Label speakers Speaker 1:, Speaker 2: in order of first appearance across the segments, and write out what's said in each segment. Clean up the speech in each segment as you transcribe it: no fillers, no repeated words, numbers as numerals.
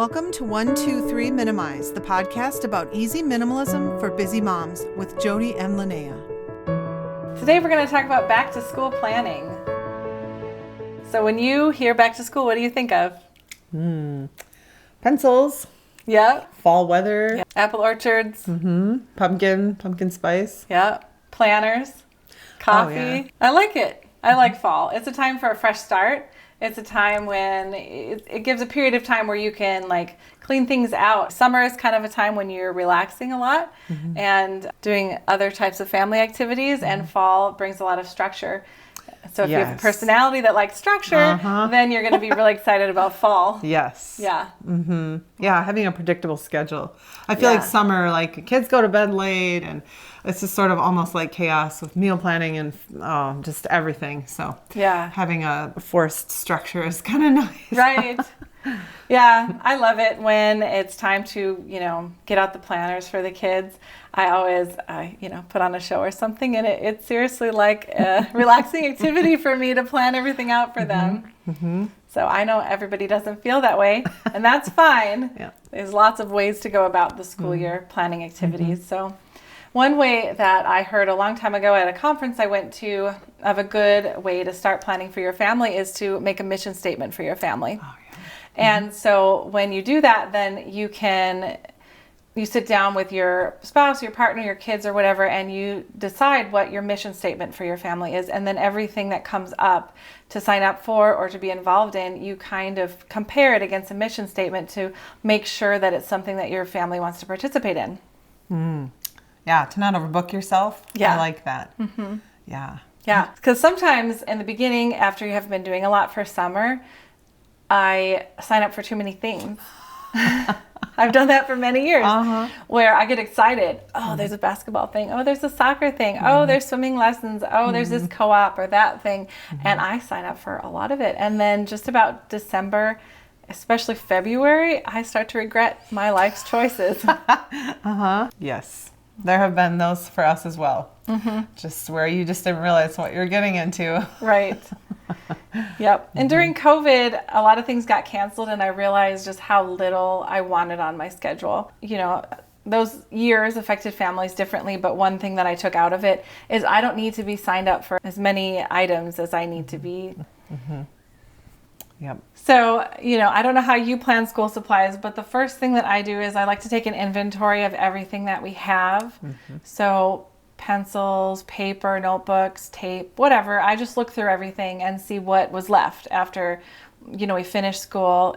Speaker 1: Welcome to 123 Minimize, the podcast about easy minimalism for busy moms with Jody and Linnea.
Speaker 2: Today we're going to talk about back to school planning. So when you hear back to school, what do you think of?
Speaker 3: Pencils.
Speaker 2: Yeah.
Speaker 3: Fall weather.
Speaker 2: Yeah. Apple orchards.
Speaker 3: Pumpkin spice.
Speaker 2: Yeah. Planners. Coffee.
Speaker 3: Oh, yeah.
Speaker 2: I like it. I like fall. It's a time for a fresh start. It's a time when it gives a period of time where you can clean things out. Summer is kind of a time when you're relaxing a lot and doing other types of family activities, and fall brings a lot of structure. So if you have a personality that likes structure, then you're going to be really excited about fall.
Speaker 3: Yes.
Speaker 2: Yeah.
Speaker 3: Yeah, having a predictable schedule. I feel like summer, kids go to bed late, and it's just sort of almost like chaos with meal planning and just everything. So having a forced structure is kind of nice.
Speaker 2: Right. Yeah, I love it when it's time to, get out the planners for the kids. I always, put on a show or something, and it's seriously like a relaxing activity for me to plan everything out for them. So I know everybody doesn't feel that way, and that's fine. There's lots of ways to go about the school year planning activities. So one way that I heard a long time ago at a conference I went to of a good way to start planning for your family is to make a mission statement for your family. And so when you do that, then you sit down with your spouse, your partner, your kids, or whatever, and you decide what your mission statement for your family is. And then everything that comes up to sign up for or to be involved in, you kind of compare it against a mission statement to make sure that it's something that your family wants to participate in.
Speaker 3: Yeah, to not overbook yourself.
Speaker 2: Yeah.
Speaker 3: I like that. Yeah,
Speaker 2: because sometimes in the beginning, after you have been doing a lot for summer, I sign up for too many things. I've done that for many years where I get excited. Oh, there's a basketball thing. Oh, there's a soccer thing. Oh, there's swimming lessons. Oh, there's this co-op or that thing. And I sign up for a lot of it. And then just about December, especially February, I start to regret my life's choices.
Speaker 3: Yes. There have been those for us as well. Just where you just didn't realize what you're getting into.
Speaker 2: Right. Yep. And during COVID, a lot of things got canceled, and I realized just how little I wanted on my schedule. Those years affected families differently, but one thing that I took out of it is I don't need to be signed up for as many items as I need to be.
Speaker 3: Yep.
Speaker 2: So, I don't know how you plan school supplies, but the first thing that I do is I like to take an inventory of everything that we have. So pencils, paper, notebooks, tape, whatever. I just look through everything and see what was left after, we finished school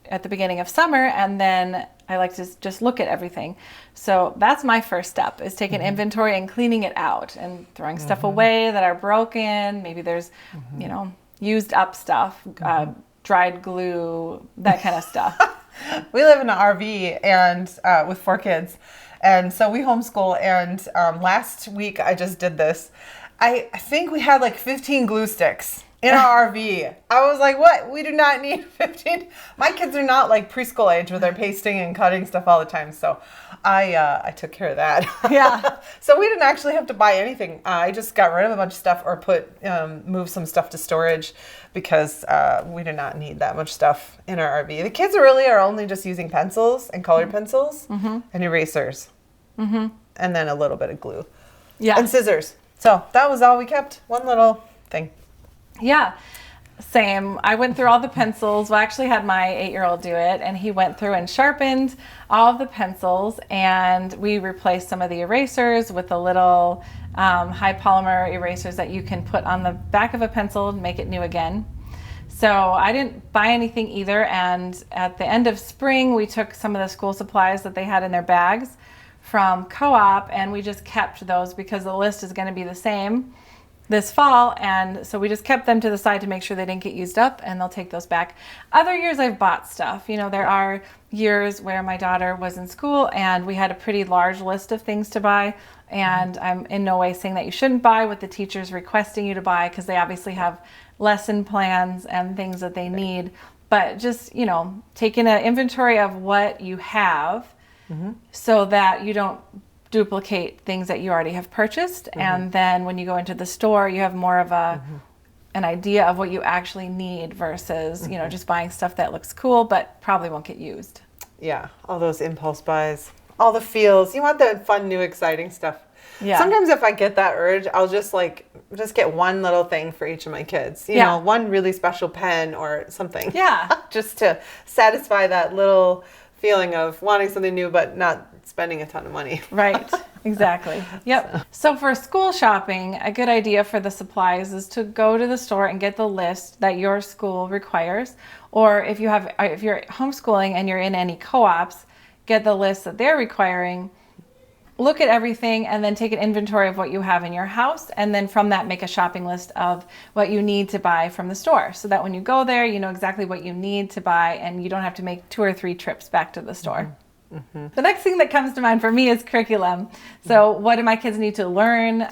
Speaker 2: at the beginning of summer, and then I like to just look at everything. So that's my first step, is taking inventory and cleaning it out and throwing stuff away that are broken. Maybe there's, used up stuff, dried glue, that kind of stuff.
Speaker 3: We live in an RV and with 4 kids. And so we homeschool, and last week I just did this. I think we had 15 glue sticks in our RV. I was like, what? We do not need 15. My kids are not preschool age where they're pasting and cutting stuff all the time. So I took care of that.
Speaker 2: Yeah.
Speaker 3: So we didn't actually have to buy anything. I just got rid of a bunch of stuff or move some stuff to storage because we did not need that much stuff in our RV. The kids really are only just using pencils and colored pencils and erasers. And then a little bit of glue. Yeah. And scissors. So that was all we kept. One little thing.
Speaker 2: Yeah. Same. I went through all the pencils. Well, I actually had my 8-year-old do it, and he went through and sharpened all of the pencils, and we replaced some of the erasers with the little high polymer erasers that you can put on the back of a pencil and make it new again. So I didn't buy anything either, and at the end of spring, we took some of the school supplies that they had in their bags from co-op, and we just kept those because the list is going to be the same this fall, and so we just kept them to the side to make sure they didn't get used up, and they'll take those back. Other years I've bought stuff. There are years where my daughter was in school and we had a pretty large list of things to buy, and I'm in no way saying that you shouldn't buy what the teacher's requesting you to buy, because they obviously have lesson plans and things that they need, but just, taking an inventory of what you have so that you don't duplicate things that you already have purchased. And then when you go into the store, you have more of an idea of what you actually need versus, just buying stuff that looks cool but probably won't get used.
Speaker 3: Yeah, all those impulse buys, all the feels. You want the fun, new, exciting stuff.
Speaker 2: Yeah.
Speaker 3: Sometimes if I get that urge, I'll just get one little thing for each of my kids. You know, one really special pen or something.
Speaker 2: Yeah.
Speaker 3: Just to satisfy that little feeling of wanting something new but not spending a ton of money.
Speaker 2: Right. Exactly. Yep. So for school shopping, a good idea for the supplies is to go to the store and get the list that your school requires. Or if you're homeschooling and you're in any co-ops, get the list that they're requiring. Look at everything and then take an inventory of what you have in your house, and then from that make a shopping list of what you need to buy from the store, so that when you go there, you know exactly what you need to buy and you don't have to make 2 or 3 trips back to the store. Mm-hmm. The next thing that comes to mind for me is curriculum. So what do my kids need to learn,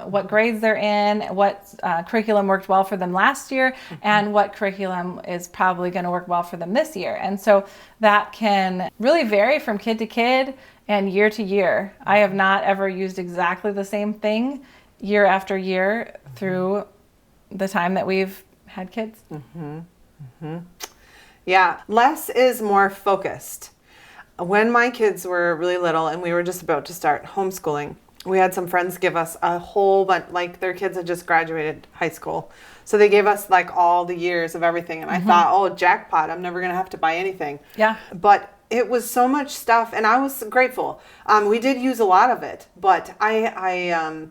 Speaker 2: what grades they're in, what curriculum worked well for them last year, and what curriculum is probably going to work well for them this year. And so that can really vary from kid to kid and year to year. I have not ever used exactly the same thing year after year through the time that we've had kids.
Speaker 3: Mm-hmm. Mm-hmm. Yeah, less is more focused. When my kids were really little and we were just about to start homeschooling, we had some friends give us a whole bunch, like their kids had just graduated high school. So they gave us like all the years of everything. And I thought, oh, jackpot, I'm never going to have to buy anything.
Speaker 2: Yeah.
Speaker 3: But it was so much stuff, and I was grateful. We did use a lot of it, but I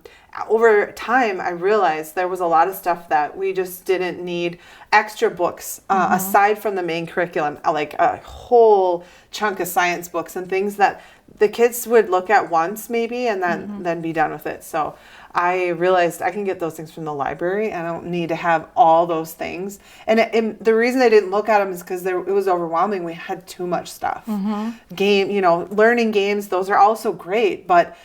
Speaker 3: over time, I realized there was a lot of stuff that we just didn't need extra books aside from the main curriculum, like a whole chunk of science books and things that the kids would look at once maybe and then be done with it. So I realized I can get those things from the library. I don't need to have all those things. And the reason I didn't look at them is because it was overwhelming. We had too much stuff. Learning games, those are also great, but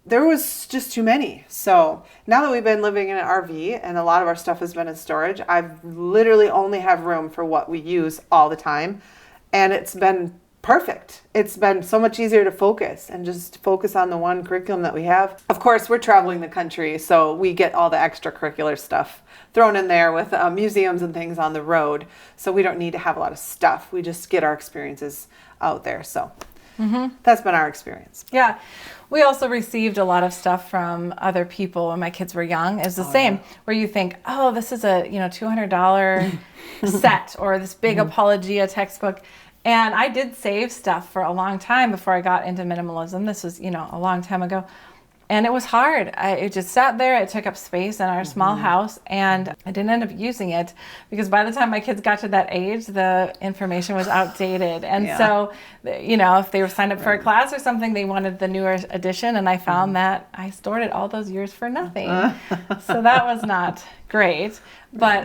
Speaker 3: there was just too many. So now that we've been living in an RV and a lot of our stuff has been in storage, I've literally only have room for what we use all the time. And it's been perfect. It's been so much easier to focus and just focus on the one curriculum that we have. Of course, we're traveling the country, so we get all the extracurricular stuff thrown in there with museums and things on the road. So we don't need to have a lot of stuff. We just get our experiences out there. So that's been our experience.
Speaker 2: Yeah. We also received a lot of stuff from other people when my kids were young. It's the same, where you think, oh, this is a $200 set or this big Apologia textbook. And I did save stuff for a long time before I got into minimalism. This was, a long time ago. And it was hard. It just sat there. It took up space in our small house. And I didn't end up using it because by the time my kids got to that age, the information was outdated. And so, if they were signed up for a class or something, they wanted the newer edition. And I found that I stored it all those years for nothing. So that was not great. But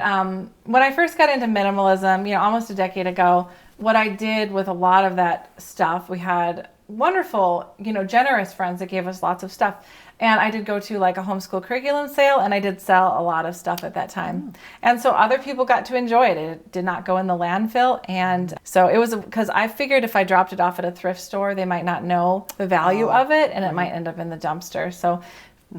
Speaker 2: when I first got into minimalism, almost a decade ago, what I did with a lot of that stuff, we had wonderful, generous friends that gave us lots of stuff. And I did go to like a homeschool curriculum sale, and I did sell a lot of stuff at that time. And so other people got to enjoy it. It did not go in the landfill. And so it was because I figured if I dropped it off at a thrift store, they might not know the value of it, and it might end up in the dumpster. So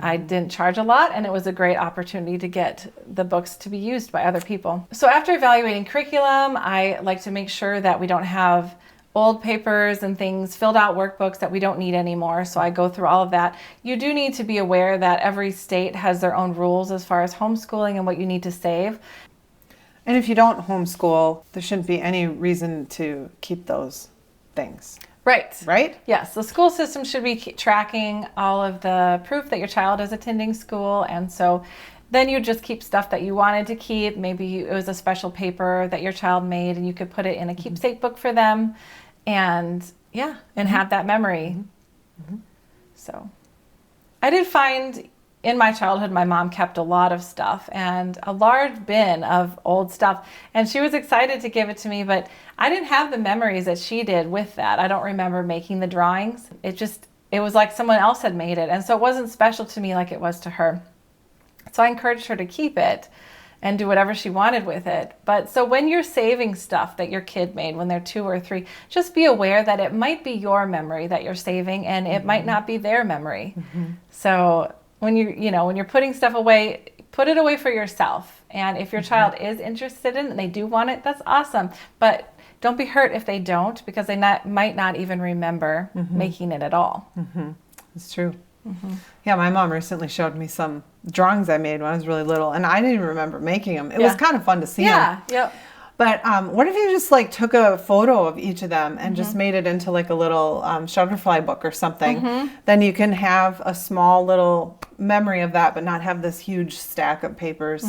Speaker 2: I didn't charge a lot, and it was a great opportunity to get the books to be used by other people. So after evaluating curriculum, I like to make sure that we don't have old papers and things, filled out workbooks that we don't need anymore. So I go through all of that. You do need to be aware that every state has their own rules as far as homeschooling and what you need to save.
Speaker 3: And if you don't homeschool, there shouldn't be any reason to keep those things. Right?
Speaker 2: Yes, the school system should be tracking all of the proof that your child is attending school. And so then you just keep stuff that you wanted to keep. Maybe it was a special paper that your child made and you could put it in a keepsake book for them and have that memory. So I did find in my childhood, my mom kept a lot of stuff and a large bin of old stuff. And she was excited to give it to me, but I didn't have the memories that she did with that. I don't remember making the drawings. It was like someone else had made it. And so it wasn't special to me like it was to her. So I encouraged her to keep it and do whatever she wanted with it. But so when you're saving stuff that your kid made when they're 2 or 3, just be aware that it might be your memory that you're saving and it might not be their memory. So when you're putting stuff away, put it away for yourself. And if your child is interested in it and they do want it, that's awesome. But don't be hurt if they don't, because they might not even remember making it at all.
Speaker 3: It's true. Yeah, my mom recently showed me some drawings I made when I was really little, and I didn't even remember making them. It was kind of fun to see them.
Speaker 2: Yep.
Speaker 3: But what if you just like took a photo of each of them and just made it into like a little Shutterfly book or something? Then you can have a small little memory of that, but not have this huge stack of papers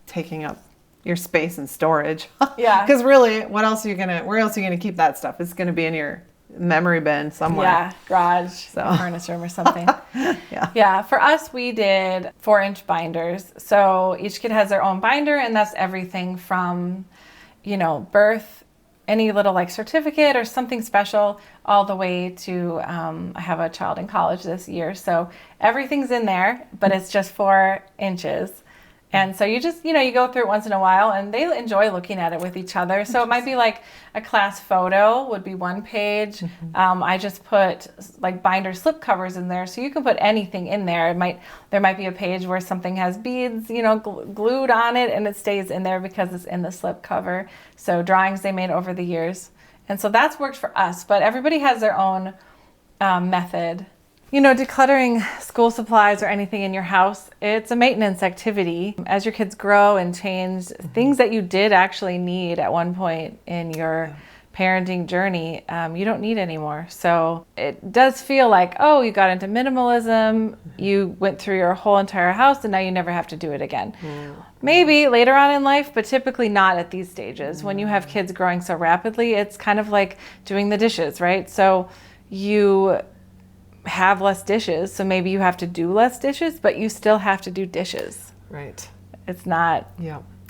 Speaker 3: taking up your space and storage.
Speaker 2: Yeah.
Speaker 3: Because really, where else are you gonna keep that stuff? It's gonna be in your memory bin somewhere.
Speaker 2: Yeah, garage, furnace room or something. Yeah, for us, we did 4-inch binders. So each kid has their own binder, and that's everything from, birth, any little like certificate or something special, all the way to, I have a child in college this year. So everything's in there, but it's just 4 inches. And so you just, you go through it once in a while, and they enjoy looking at it with each other. So it might be like a class photo would be one page. I just put like binder slip covers in there, so you can put anything in there. There might be a page where something has beads, glued on it, and it stays in there because it's in the slip cover. So drawings they made over the years. And so that's worked for us, but everybody has their own method. Decluttering school supplies or anything in your house, it's a maintenance activity. As your kids grow and change, things that you did actually need at one point in your parenting journey, you don't need anymore. So it does feel like, oh, you got into minimalism, you went through your whole entire house, and now you never have to do it again. Maybe later on in life, but typically not at these stages. When you have kids growing so rapidly, it's kind of like doing the dishes, right? So you have less dishes, so maybe you have to do less dishes, but you still have to do dishes.
Speaker 3: Right.
Speaker 2: It's not,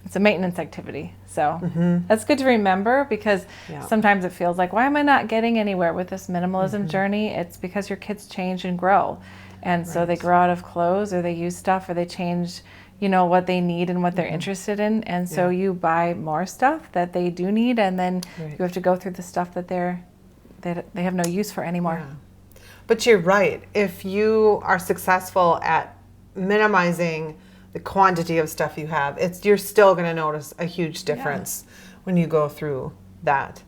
Speaker 2: it's a maintenance activity. So that's good to remember, because sometimes it feels like, why am I not getting anywhere with this minimalism journey? It's because your kids change and grow. And so they grow out of clothes, or they use stuff, or they change, what they need and what they're interested in. And so you buy more stuff that they do need, and then you have to go through the stuff that they have no use for anymore.
Speaker 3: But you're right. If you are successful at minimizing the quantity of stuff you have, you're still going to notice a huge difference when you go through that.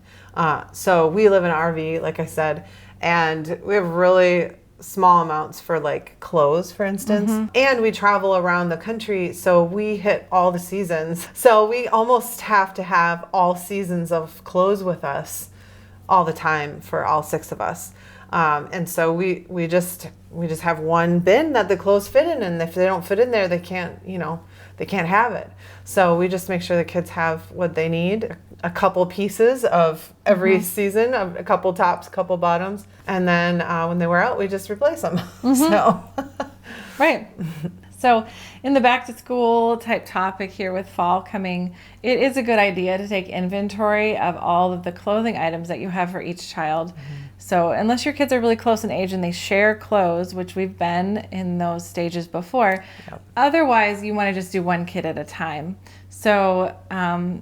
Speaker 3: So we live in an RV, like I said, and we have really small amounts for like clothes, for instance. And we travel around the country, so we hit all the seasons. So we almost have to have all seasons of clothes with us all the time for all 6 of us. And so we just have one bin that the clothes fit in, and if they don't fit in there, they can't have it. So we just make sure the kids have what they need, a couple pieces of every season, a couple tops, a couple bottoms, and then when they wear out, we just replace them. So
Speaker 2: right. So in the back to school type topic here with fall coming, it is a good idea to take inventory of all of the clothing items that you have for each child. So unless your kids are really close in age and they share clothes, which we've been in those stages before, otherwise you want to just do one kid at a time. So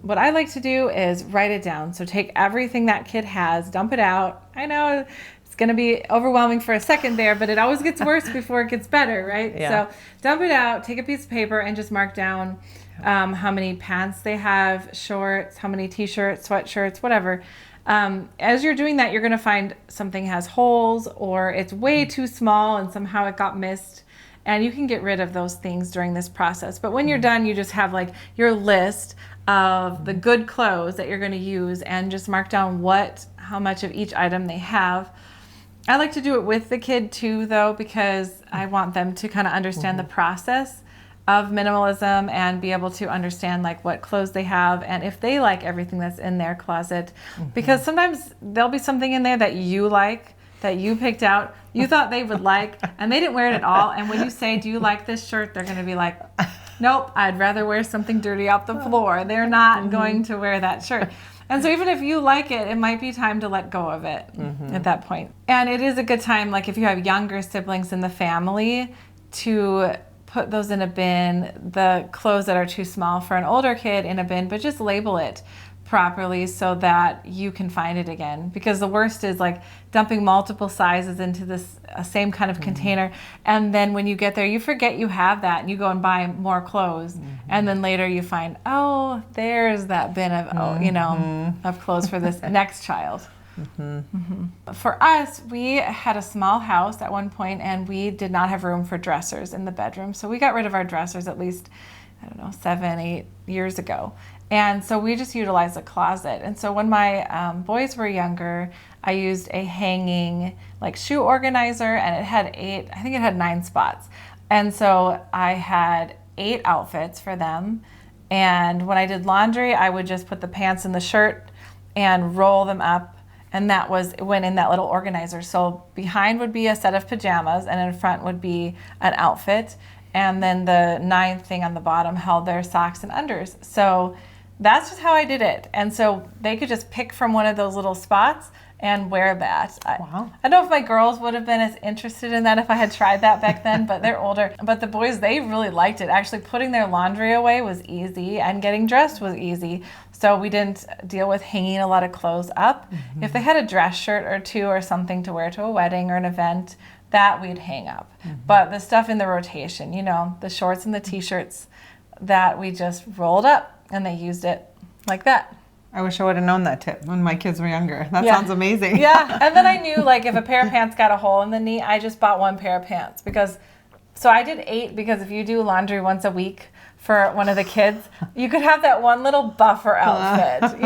Speaker 2: what I like to do is write it down. So take everything that kid has, dump it out. I know it's going to be overwhelming for a second there, but it always gets worse before it gets better, right? So dump it out, take a piece of paper, and just mark down how many pants they have, shorts, how many t-shirts, sweatshirts, whatever. As you're doing that, you're going to find something has holes, or it's way too small and somehow it got missed. And you can get rid of those things during this process. But when you're done, you just have like your list of the good clothes that you're going to use, and just mark down how much of each item they have. I like to do it with the kid too, though, because I want them to kind of understand the process of minimalism and be able to understand like what clothes they have, and if they like everything that's in their closet. Because sometimes there'll be something in there that you like, that you picked out, you thought they would like, and they didn't wear it at all. And when you say, do you like this shirt? They're going to be like, nope, I'd rather wear something dirty off the floor. They're not going to wear that shirt. And so even if you like it, it might be time to let go of it at that point. And it is a good time, like if you have younger siblings in the family, to put those in a bin, the clothes that are too small for an older kid in a bin, but just label it. properly so that you can find it again. Because the worst is like dumping multiple sizes into this same kind of container, and then when you get there you forget you have that and you go and buy more clothes, and then later you find, oh, there's that bin of of clothes for this next child. For us, we had a small house at one point and we did not have room for dressers in the bedroom, so we got rid of our dressers at least 7-8 years ago. And so we just utilized a closet. And so when my boys were younger, I used a hanging like shoe organizer, and it had 9 spots. And so I had 8 outfits for them. And when I did laundry, I would just put the pants in the shirt and roll them up. And that went in that little organizer. So behind would be a set of pajamas, and in front would be an outfit. And then the 9th thing on the bottom held their socks and unders. So that's just how I did it. And so they could just pick from one of those little spots and wear that.
Speaker 3: Wow.
Speaker 2: I don't know if my girls would have been as interested in that if I had tried that back then, but they're older. But the boys, they really liked it. Actually, putting their laundry away was easy, and getting dressed was easy. So we didn't deal with hanging a lot of clothes up. If they had a dress shirt or 2 or something to wear to a wedding or an event, that we'd hang up. But the stuff in the rotation, the shorts and the t-shirts, that we just rolled up, and they used it like that.
Speaker 3: I wish I would have known that tip when my kids were younger. That sounds amazing.
Speaker 2: Yeah, and then I knew like if a pair of pants got a hole in the knee, I just bought 1 pair of pants so I did 8, because if you do laundry once a week for one of the kids, you could have that one little buffer outfit,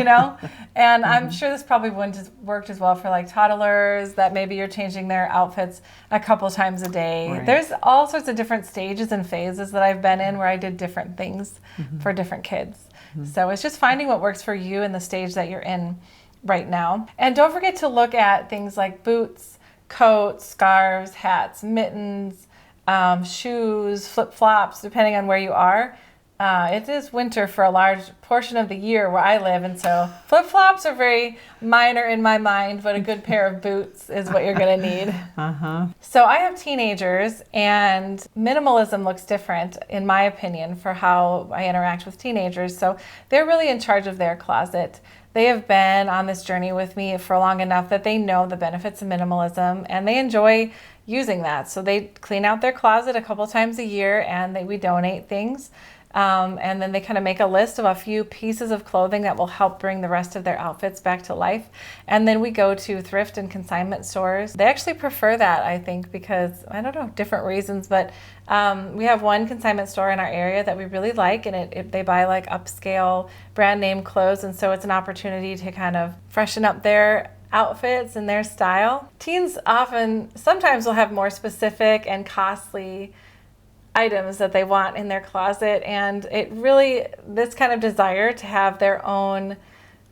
Speaker 2: And I'm sure this probably wouldn't have worked as well for like toddlers, that maybe you're changing their outfits a couple times a day.
Speaker 3: Right.
Speaker 2: There's all sorts of different stages and phases that I've been in where I did different things for different kids. So it's just finding what works for you in the stage that you're in right now. And don't forget to look at things like boots, coats, scarves, hats, mittens, shoes, flip-flops, depending on where you are. It is winter for a large portion of the year where I live, and so flip-flops are very minor in my mind, but a good pair of boots is what you're going to need. So I have teenagers, and minimalism looks different, in my opinion, for how I interact with teenagers. So they're really in charge of their closet. They have been on this journey with me for long enough that they know the benefits of minimalism, and they enjoy using that. So they clean out their closet a couple times a year, and we donate things. And then they kind of make a list of a few pieces of clothing that will help bring the rest of their outfits back to life. And then we go to thrift and consignment stores. They actually prefer that, I think, because, I don't know, different reasons, but we have one consignment store in our area that we really like, and they buy like upscale brand name clothes, and so it's an opportunity to kind of freshen up their outfits and their style. Teens sometimes will have more specific and costly items that they want in their closet, and this kind of desire to have their own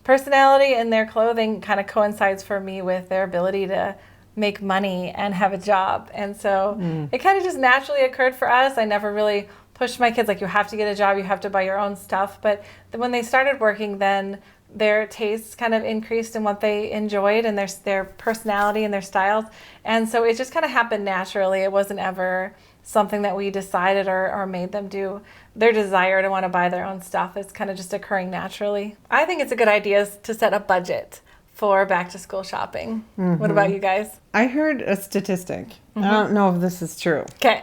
Speaker 2: personality in their clothing kind of coincides for me with their ability to make money and have a job. And so it kind of just naturally occurred for us. I never really pushed my kids like, you have to get a job, you have to buy your own stuff. But when they started working, then their tastes kind of increased in what they enjoyed and their personality and their styles. And so it just kind of happened naturally. It wasn't ever something that we decided or made them do. Their desire to want to buy their own stuff is kind of just occurring naturally. I think it's a good idea to set a budget for back to school shopping. What about you guys?
Speaker 3: I heard a statistic. I don't know if this is true.
Speaker 2: Okay.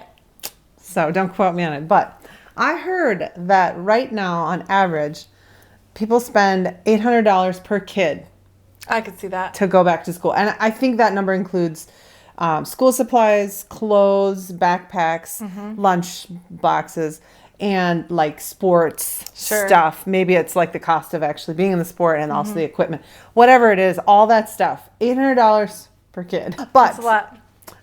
Speaker 3: So don't quote me on it. But I heard that right now, on average, people spend $800 per kid.
Speaker 2: I could see that.
Speaker 3: To go back to school. And I think that number includes school supplies, clothes, backpacks, lunch boxes, and like sports stuff. Maybe it's like the cost of actually being in the sport and also the equipment. Whatever it is, all that stuff. $800 per kid. But
Speaker 2: that's a lot.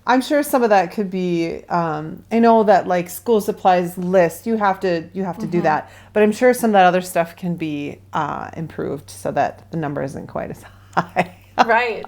Speaker 3: I'm sure some of that could be, I know that like school supplies list, you have to do that. But I'm sure some of that other stuff can be improved so that the number isn't quite as high.
Speaker 2: Right.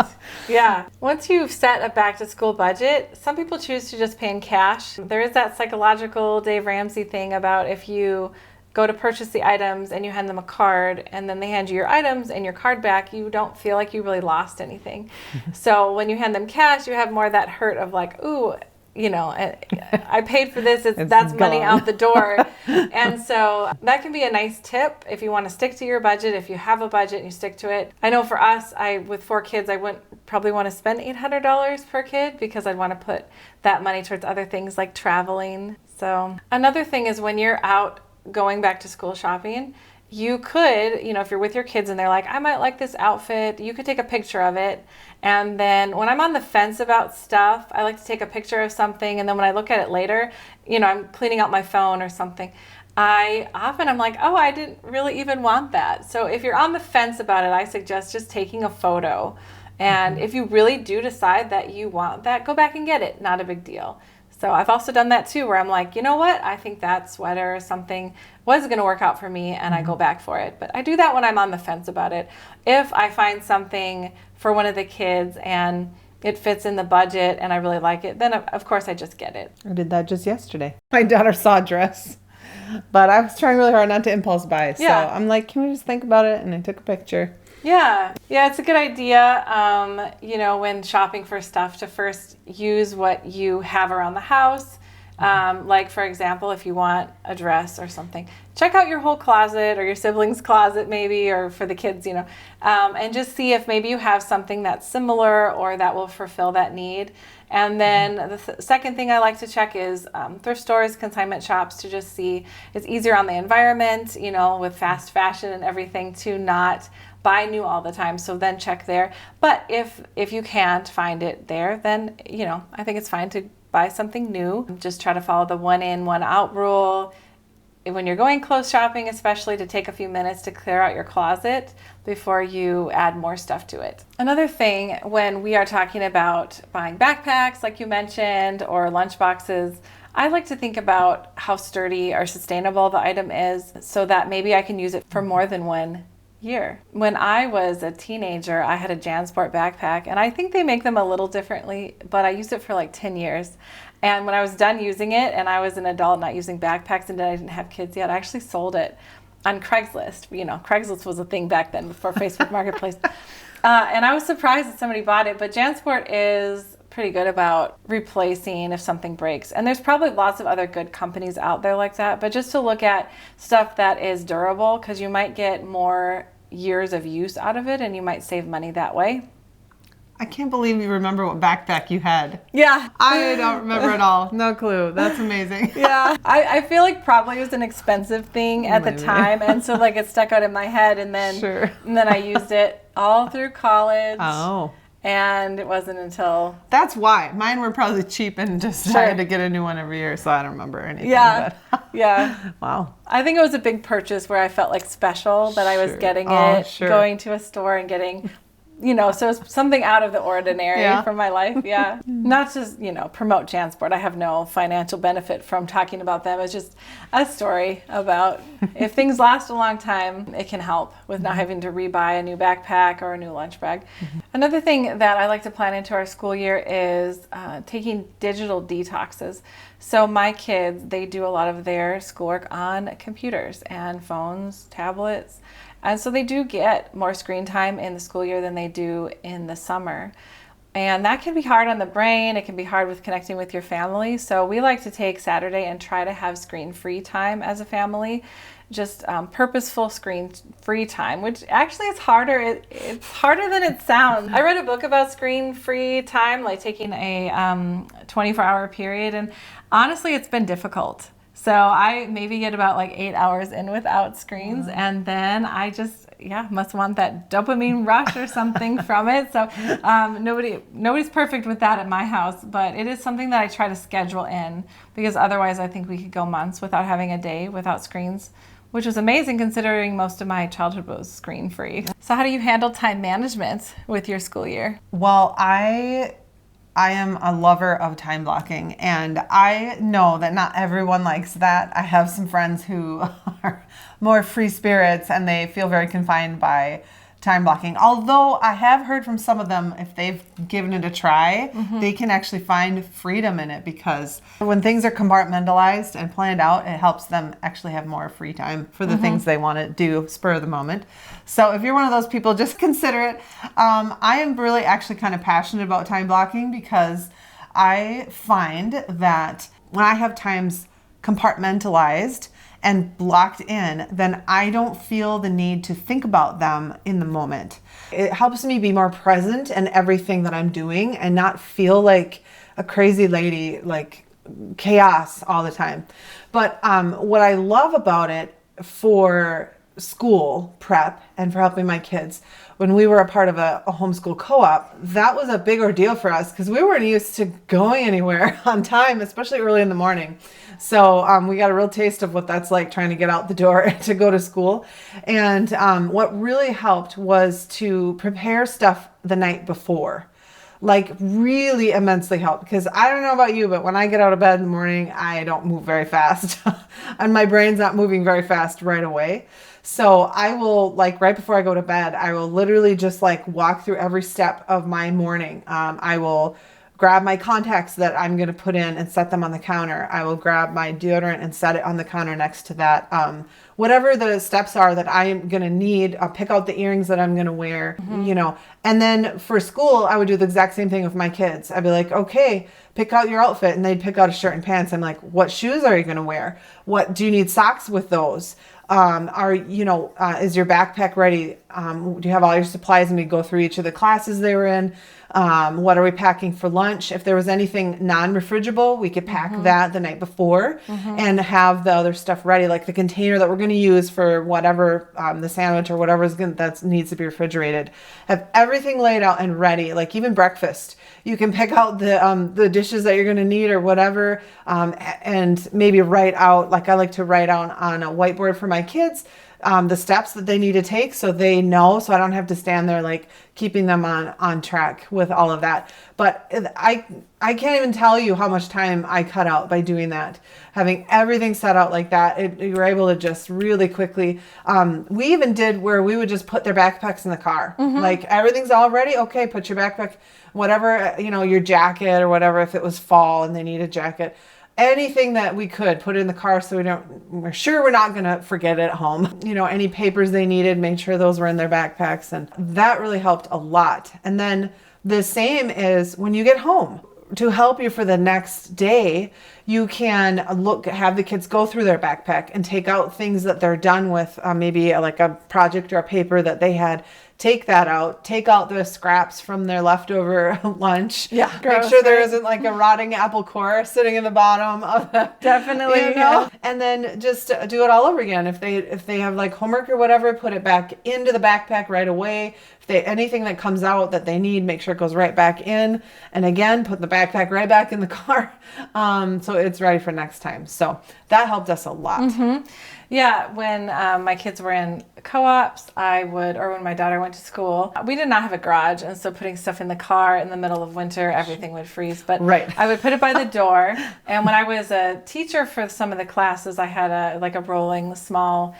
Speaker 2: Yeah. Once you've set a back to school budget, some people choose to just pay in cash. There is that psychological Dave Ramsey thing about if you go to purchase the items and you hand them a card and then they hand you your items and your card back, you don't feel like you really lost anything. So when you hand them cash, you have more of that hurt of like, ooh, I paid for this. That's money out the door. And so that can be a nice tip if you want to stick to your budget. If you have a budget and you stick to it. I know for us, with 4 kids, I wouldn't probably want to spend $800 per kid because I'd want to put that money towards other things like traveling. So another thing is when you're out going back to school shopping, you could, if you're with your kids and they're like, I might like this outfit, you could take a picture of it. And then when I'm on the fence about stuff, I like to take a picture of something. And then when I look at it later, I'm cleaning out my phone or something. I'm like, oh, I didn't really even want that. So if you're on the fence about it, I suggest just taking a photo. And if you really do decide that you want that, go back and get it. Not a big deal. So I've also done that too, where I'm like, you know what? I think that sweater or something was going to work out for me, and I go back for it. But I do that when I'm on the fence about it. If I find something for one of the kids and it fits in the budget and I really like it, then of course I just get it.
Speaker 3: I did that just yesterday. My daughter saw a dress, but I was trying really hard not to impulse buy. So I'm like, can we just think about it? And I took a picture.
Speaker 2: Yeah, it's a good idea, when shopping for stuff, to first use what you have around the house. Like, for example, if you want a dress or something, check out your whole closet or your sibling's closet maybe, or for the kids, and just see if maybe you have something that's similar or that will fulfill that need. And then the second thing I like to check is thrift stores, consignment shops, to just see it's easier on the environment, with fast fashion and everything, to not buy new all the time. So then check there. But if you can't find it there, then, I think it's fine to buy something new. Just try to follow the 1 in, 1 out rule. When you're going clothes shopping, especially, to take a few minutes to clear out your closet before you add more stuff to it. Another thing, when we are talking about buying backpacks, like you mentioned, or lunch boxes, I like to think about how sturdy or sustainable the item is, so that maybe I can use it for more than 1 year. When I was a teenager, I had a JanSport backpack, and I think they make them a little differently, but I used it for like 10 years. And when I was done using it and I was an adult not using backpacks and I didn't have kids yet, I actually sold it on Craigslist. Craigslist was a thing back then before Facebook Marketplace. And I was surprised that somebody bought it, but JanSport is pretty good about replacing if something breaks. And there's probably lots of other good companies out there like that, but just to look at stuff that is durable, because you might get more years of use out of it and you might save money that way.
Speaker 3: I can't believe you remember what backpack you had.
Speaker 2: Yeah.
Speaker 3: I don't remember at all. No clue. That's amazing.
Speaker 2: Yeah. I feel like probably it was an expensive thing at the time. And so it stuck out in my head. And then I used it all through college.
Speaker 3: Oh.
Speaker 2: And it wasn't until...
Speaker 3: That's why. Mine were probably cheap and just I had to get a new one every year, so I don't remember anything.
Speaker 2: Yeah. Yeah.
Speaker 3: Wow.
Speaker 2: I think it was a big purchase where I felt like special that I was getting it, going to a store and getting... so it's something out of the ordinary for my life. Yeah. Not just, promote JanSport. I have no financial benefit from talking about them. It's just a story about if things last a long time, it can help with not having to rebuy a new backpack or a new lunch bag. Another thing that I like to plan into our school year is taking digital detoxes. So my kids, they do a lot of their schoolwork on computers and phones, tablets. And so they do get more screen time in the school year than they do in the summer. And that can be hard on the brain. It can be hard with connecting with your family. So we like to take Saturday and try to have screen-free time as a family. Just purposeful screen-free time, which actually is harder. It's harder than it sounds. I read a book about screen-free time, like taking a 24-hour period. And honestly, it's been difficult. So I maybe get about 8 hours in without screens, and then I just, must want that dopamine rush or something from it. So nobody's perfect with that at my house, but it is something that I try to schedule in, because otherwise I think we could go months without having a day without screens, which was amazing considering most of my childhood was screen-free. So how do you handle time management with your school year?
Speaker 3: Well, I am a lover of time blocking, and I know that not everyone likes that. I have some friends who are more free spirits and they feel very confined by time blocking. Although I have heard from some of them, if they've given it a try, they can actually find freedom in it, because when things are compartmentalized and planned out, it helps them actually have more free time for the things they want to do spur of the moment. So if you're one of those people, just consider it. I am really actually kind of passionate about time blocking, because I find that when I have times compartmentalized and blocked in, then I don't feel the need to think about them in the moment. It helps me be more present in everything that I'm doing and not feel like a crazy lady, like chaos all the time. But what I love about it for school prep and for helping my kids, when we were a part of a homeschool co-op, that was a big ordeal for us because we weren't used to going anywhere on time, especially early in the morning. So we got a real taste of what that's like, trying to get out the door to go to school. And what really helped was to prepare stuff the night before. Like really immensely helped, because I don't know about you, but when I get out of bed in the morning, I don't move very fast and my brain's not moving very fast right away. So I will, like, right before I go to bed, I will literally just like walk through every step of my morning. I will grab my contacts that I'm going to put in and set them on the counter. I will grab my deodorant and set it on the counter next to that. Whatever the steps are that I'm going to need, I'll pick out the earrings that I'm going to wear, you know. And then for school, I would do the exact same thing with my kids. I'd be like, okay, pick out your outfit. And they'd pick out a shirt and pants. I'm like, what shoes are you going to wear? What do you need socks with those? Is your backpack ready? Do you have all your supplies? And we go through each of the classes they were in. What are we packing for lunch? If there was anything non-refrigerable, we could pack that the night before and have the other stuff ready, like the container that we're going to use for whatever, the sandwich or whatever that needs to be refrigerated. Have everything laid out and ready, like even breakfast. You can pick out the dishes that you're going to need or whatever, and maybe write out, like I like to write out on a whiteboard for my kids, the steps that they need to take so they know, so I don't have to stand there like keeping them on track with all of that. But I can't even tell you how much time I cut out by doing that. Having everything set out like that, you were able to just really quickly. We even did where we would just put their backpacks in the car. Like everything's all ready. Okay, put your backpack, whatever, your jacket or whatever, if it was fall and they need a jacket. Anything that we could put in the car so we're sure we're not going to forget it at home. Any papers they needed, made sure those were in their backpacks. And that really helped a lot. And then the same is when you get home. To help you for the next day, you can have the kids go through their backpack and take out things that they're done with, maybe like a project or a paper that they had. Take that out. Take out the scraps from their leftover lunch. Yeah, make sure there isn't like a rotting apple core sitting in the bottom of the,
Speaker 2: definitely. Yeah.
Speaker 3: And then just do it all over again. If they have like homework or whatever, put it back into the backpack right away. Anything that comes out that they need, make sure it goes right back in. And again, put the backpack right back in the car, so it's ready for next time. So that helped us a lot.
Speaker 2: Yeah, when my kids were in co-ops, or when my daughter went to school, we did not have a garage, and so putting stuff in the car in the middle of winter, everything would freeze. But I would put it by the door, and when I was a teacher for some of the classes, I had a rolling small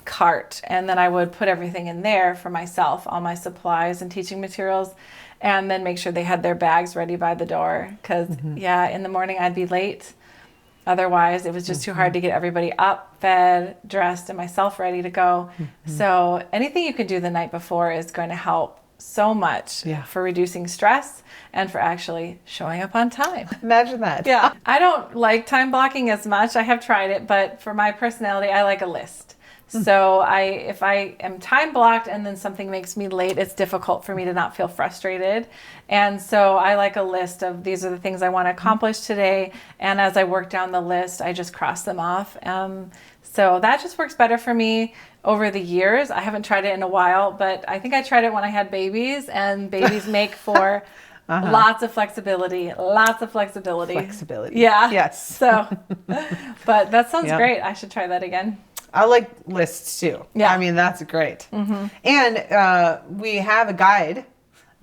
Speaker 2: cart, and then I would put everything in there for myself, all my supplies and teaching materials, and then make sure they had their bags ready by the door, because in the morning I'd be late. Otherwise, it was just too hard to get everybody up, fed, dressed, and myself ready to go. So anything you can do the night before is going to help so much for reducing stress and for actually showing up on time.
Speaker 3: Imagine that.
Speaker 2: Yeah. I don't like time blocking as much. I have tried it, but for my personality, I like a list. So if I am time blocked and then something makes me late, it's difficult for me to not feel frustrated. And so I like a list of, these are the things I want to accomplish today. And as I work down the list, I just cross them off. So that just works better for me over the years. I haven't tried it in a while, but I think I tried it when I had babies, and babies make for lots of flexibility. Yeah.
Speaker 3: Yes.
Speaker 2: So, but that sounds great. I should try that again.
Speaker 3: I like lists too. Yeah. I mean, that's great. And we have a guide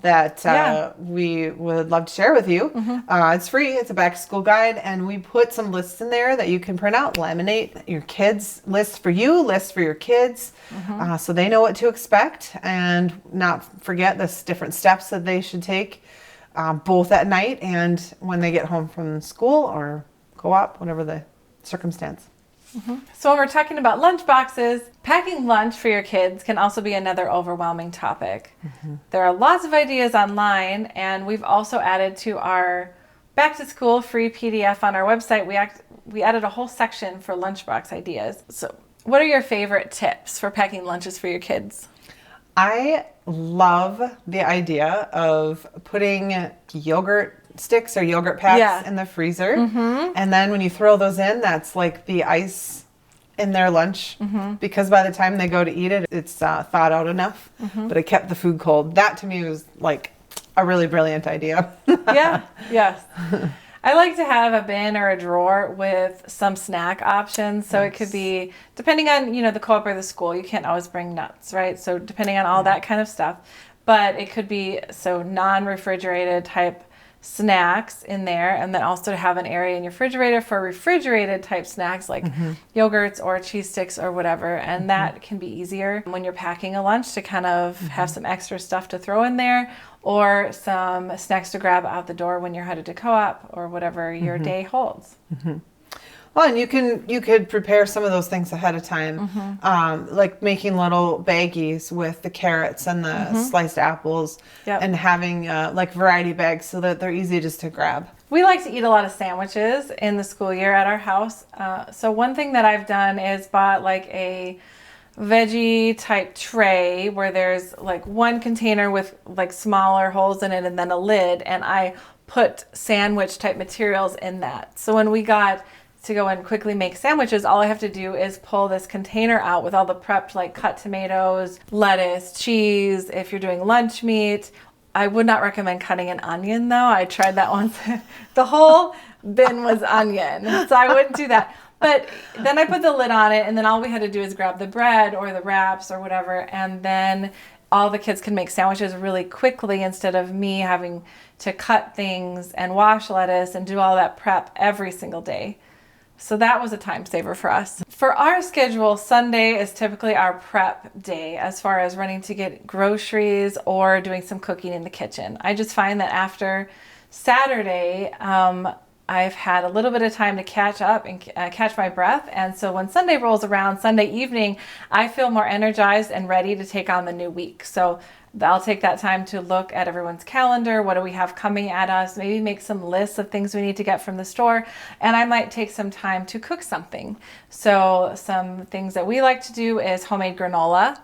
Speaker 3: that we would love to share with you. It's free. It's a back to school guide. And we put some lists in there that you can print out, laminate your kids' list for you, list for your kids, so they know what to expect and not forget the different steps that they should take, both at night and when they get home from school or co-op, whatever the circumstance.
Speaker 2: So when we're talking about lunch boxes, packing lunch for your kids can also be another overwhelming topic. There are lots of ideas online, and we've also added to our back to school free PDF on our website, we added a whole section for lunchbox ideas. So what are your favorite tips for packing lunches for your kids?
Speaker 3: I love the idea of putting yogurt sticks or yogurt packs in the freezer. And then when you throw those in, that's like the ice in their lunch, because by the time they go to eat it, it's thawed out enough, but it kept the food cold. That to me was like a really brilliant idea.
Speaker 2: Yes. I like to have a bin or a drawer with some snack options. So it could be, depending on, the co-op or the school, you can't always bring nuts, right? So depending on all that kind of stuff. But it could be non-refrigerated type snacks in there, and then also to have an area in your refrigerator for refrigerated type snacks like yogurts or cheese sticks or whatever. And that can be easier when you're packing a lunch to kind of have some extra stuff to throw in there, or some snacks to grab out the door when you're headed to co-op or whatever your day holds.
Speaker 3: Well, and you could prepare some of those things ahead of time, like making little baggies with the carrots and the sliced apples, and having like variety bags so that they're easy just to grab.
Speaker 2: We like to eat a lot of sandwiches in the school year at our house. So one thing that I've done is bought like a veggie type tray where there's like one container with like smaller holes in it and then a lid, and I put sandwich type materials in that. So when we got to go and quickly make sandwiches, all I have to do is pull this container out with all the prepped like cut tomatoes, lettuce, cheese. If you're doing lunch meat, I would not recommend cutting an onion though. I tried that once. The whole bin was onion, so I wouldn't do that. But then I put the lid on it, and then all we had to do is grab the bread or the wraps or whatever, and then all the kids can make sandwiches really quickly instead of me having to cut things and wash lettuce and do all that prep every single day. So that was a time saver for us. For our schedule, Sunday is typically our prep day as far as running to get groceries or doing some cooking in the kitchen. I just find that after Saturday, I've had a little bit of time to catch up and catch my breath. And so when Sunday rolls around, Sunday evening, I feel more energized and ready to take on the new week. So I'll take that time to look at everyone's calendar. What do we have coming at us? Maybe make some lists of things we need to get from the store. And I might take some time to cook something. So some things that we like to do is homemade granola.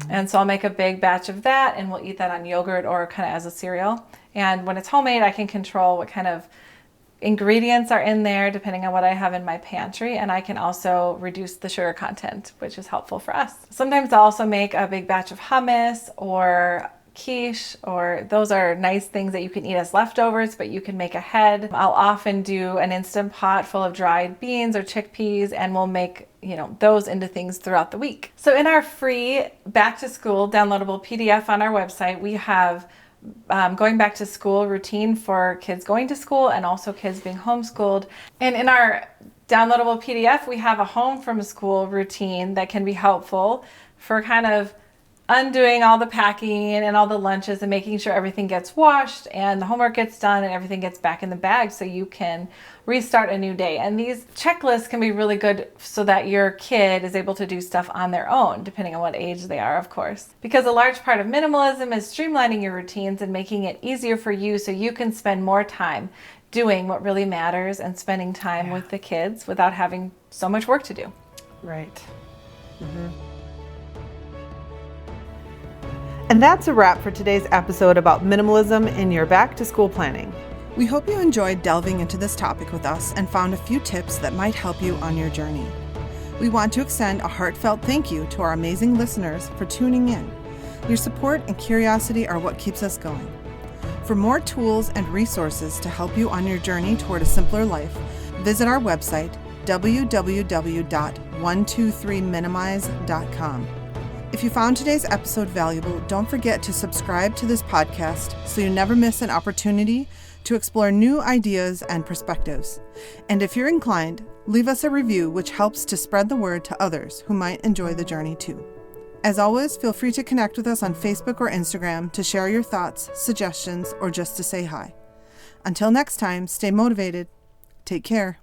Speaker 2: And so I'll make a big batch of that, and we'll eat that on yogurt or kind of as a cereal. And when it's homemade, I can control what kind of ingredients are in there depending on what I have in my pantry, and I can also reduce the sugar content, which is helpful for us. Sometimes I'll also make a big batch of hummus or quiche, or those are nice things that you can eat as leftovers, but you can make ahead. I'll often do an Instant Pot full of dried beans or chickpeas, and we'll make those into things throughout the week. So in our free back to school downloadable PDF on our website, we have going back to school routine for kids going to school and also kids being homeschooled. And in our downloadable PDF, we have a home from school routine that can be helpful for kind of undoing all the packing and all the lunches and making sure everything gets washed and the homework gets done and everything gets back in the bag so you can restart a new day. And these checklists can be really good so that your kid is able to do stuff on their own, depending on what age they are, of course. Because a large part of minimalism is streamlining your routines and making it easier for you so you can spend more time doing what really matters and spending time with the kids without having so much work to do.
Speaker 3: Right. And that's a wrap for today's episode about minimalism in your back to school planning.
Speaker 1: We hope you enjoyed delving into this topic with us and found a few tips that might help you on your journey. We want to extend a heartfelt thank you to our amazing listeners for tuning in. Your support and curiosity are what keeps us going. For more tools and resources to help you on your journey toward a simpler life, visit our website, www.123minimize.com. If you found today's episode valuable, don't forget to subscribe to this podcast so you never miss an opportunity to explore new ideas and perspectives. And if you're inclined, leave us a review, which helps to spread the word to others who might enjoy the journey too. As always, feel free to connect with us on Facebook or Instagram to share your thoughts, suggestions, or just to say hi. Until next time, stay motivated. Take care.